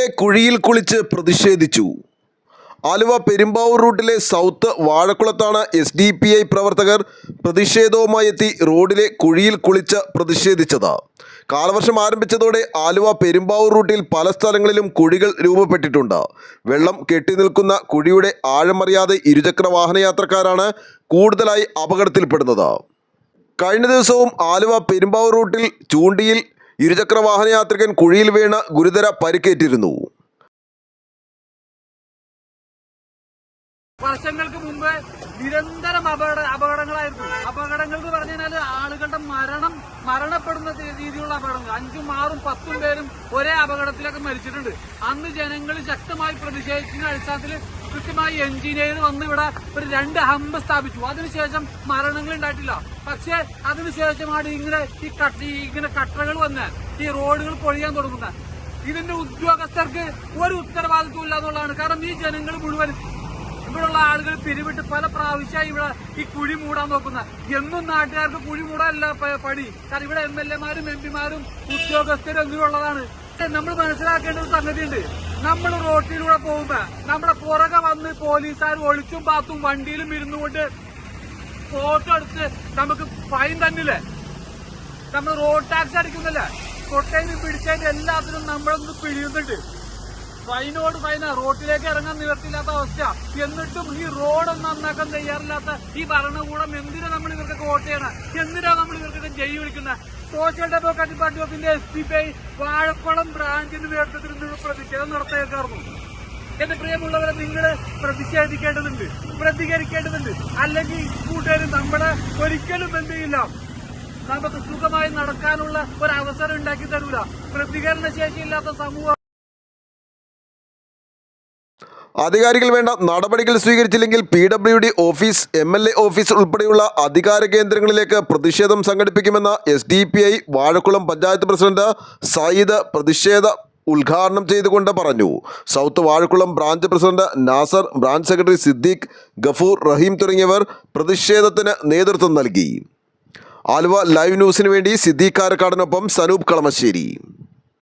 റോഡിലെ കുഴിയിൽ കുളിച്ച് പ്രതിഷേധിച്ചു. ആലുവ പെരുമ്പാവൂർ റൂട്ടിലെ സൗത്ത് വാഴക്കുളത്താണ് SDPI പ്രവർത്തകർ പ്രതിഷേധവുമായി എത്തി റോഡിലെ കുഴിയിൽ കുളിച്ച് പ്രതിഷേധിച്ചത്. കാലവർഷം ആരംഭിച്ചതോടെ ആലുവ പെരുമ്പാവൂർ റൂട്ടിൽ പല സ്ഥലങ്ങളിലും കുഴികൾ രൂപപ്പെട്ടിട്ടുണ്ട്. വെള്ളം കെട്ടിനിൽക്കുന്ന കുഴിയുടെ ആഴമറിയാതെ ഇരുചക്ര വാഹനയാത്രക്കാരാണ് കൂടുതലായി അപകടത്തിൽപ്പെടുന്നത്. കഴിഞ്ഞ ദിവസവും ആലുവ പെരുമ്പാവൂർ റൂട്ടിൽ ചൂണ്ടിയിൽ ഇരുചക്ര വാഹനയാത്രികൻ കുഴിയിൽ വീണ് ഗുരുതര പരിക്കേറ്റിരുന്നു. വർഷങ്ങൾക്ക് മുമ്പ് നിരന്തരം അപകടങ്ങളായിരുന്നു. അപകടങ്ങൾ എന്ന് പറഞ്ഞു കഴിഞ്ഞാൽ ആളുകളുടെ മരണപ്പെടുന്ന രീതിയിലുള്ള അപകടങ്ങൾ 5ഉം 6ഉം 10ഉം പേരും ഒരേ അപകടത്തിലൊക്കെ മരിച്ചിട്ടുണ്ട്. അന്ന് ജനങ്ങൾ ശക്തമായി പ്രതിഷേധിക്കുന്ന അടിസ്ഥാനത്തിൽ കൃത്യമായി എഞ്ചിനീയർ വന്ന് ഇവിടെ ഒരു 2 ഹമ്പ് സ്ഥാപിച്ചു. അതിനുശേഷം മരണങ്ങൾ ഉണ്ടായിട്ടില്ല. പക്ഷേ അതിനുശേഷമാണ് ഇങ്ങനെ കട്ടറുകൾ വന്ന് ഈ റോഡുകൾ പൊളിയാൻ തുടങ്ങുന്നത്. ഇതിന്റെ ഉദ്യോഗസ്ഥർക്ക് ഒരു ഉത്തരവാദിത്വം ഇല്ല എന്നുള്ളതാണ്. കാരണം ഈ ജനങ്ങൾ മുഴുവൻ ഇവിടെയുള്ള ആളുകൾ പിരിവിട്ട് പല പ്രാവശ്യമായി ഇവിടെ ഈ കുഴി മൂടാൻ നോക്കുന്നത്. എന്നും നാട്ടുകാർക്ക് കുഴി മൂടാനല്ല പണി. കാരണം ഇവിടെ MLA-മാരും MP-മാരും ഉദ്യോഗസ്ഥരും എന്നിവയുള്ളതാണ്. നമ്മൾ മനസ്സിലാക്കേണ്ട ഒരു സംഗതിയുണ്ട്. നമ്മൾ റോട്ടിലൂടെ പോകുമ്പോ നമ്മുടെ പുറകെ വന്ന് പോലീസുകാർ ഒളിച്ചും പാത്തും വണ്ടിയിലും ഇരുന്നുകൊണ്ട് ഫോട്ടോ എടുത്ത് നമുക്ക് ഫൈൻ തന്നില്ലേ? നമ്മൾ റോഡ് ടാക്സ് അടിക്കുന്നില്ല. തൊട്ടതിനും പിടിച്ചതിനും എല്ലാത്തിനും നമ്മളൊന്ന് പിഴിയുന്നുണ്ട്. ഫൈനോട് ഫൈനാ. റോഡിലേക്ക് ഇറങ്ങാൻ നിവർത്തിയില്ലാത്ത അവസ്ഥ. എന്നിട്ടും ഈ റോഡൊന്നും നന്നാക്കാൻ തയ്യാറില്ലാത്ത ഈ ഭരണകൂടം എന്തിനാ നമ്മൾ ഇവർക്കൊക്കെ വോട്ട് ചെയ്യണം? എന്തിനാ നമ്മൾ ഇവർക്കൊക്കെ ജയ് വിളിക്കുന്നത്? സോഷ്യൽ ഡെമോക്രാറ്റിക് പാർട്ടി ഓഫിന്റെ SDPI വാഴക്കുളം ബ്രാഞ്ചിന്റെ നേതൃത്വത്തിൽ നിന്ന് പ്രതിഷേധം നടത്തിയേക്കായിരുന്നു. എന്റെ പ്രിയമുള്ളവരെ, നിങ്ങൾ പ്രതിഷേധിക്കേണ്ടതുണ്ട്, പ്രതികരിക്കേണ്ടതുണ്ട്. അല്ലെങ്കിൽ കൂട്ടുകാരും നമ്മളെ ഒരിക്കലും എന്ത് ചെയ്യില്ല, നമുക്ക് സുഖമായി നടക്കാനുള്ള ഒരു അവസരം ഉണ്ടാക്കി തരൂല. പ്രതികരണ ശേഷിയില്ലാത്ത സമൂഹം. അധികാരികൾ വേണ്ട നടപടികൾ സ്വീകരിച്ചില്ലെങ്കിൽ PWD ഓഫീസ്, MLA ഓഫീസ് ഉൾപ്പെടെയുള്ള അധികാര കേന്ദ്രങ്ങളിലേക്ക് പ്രതിഷേധം സംഘടിപ്പിക്കുമെന്ന് SDPI വാഴക്കുളം പഞ്ചായത്ത് പ്രസിഡന്റ് സയ്യിദ് പ്രതിഷേധ ഉദ്ഘാടനം ചെയ്തുകൊണ്ട് പറഞ്ഞു. South Vazhakkulam branch president Nasar, branch secretary Siddique, Gafoor, Raheem തുടങ്ങിയവർ പ്രതിഷേധത്തിന് നേതൃത്വം നൽകി. ആലുവ ലൈവ് ന്യൂസിന് വേണ്ടി സിദ്ദീഖ് കാരക്കാടിനൊപ്പം സനൂപ് കളമശ്ശേരി.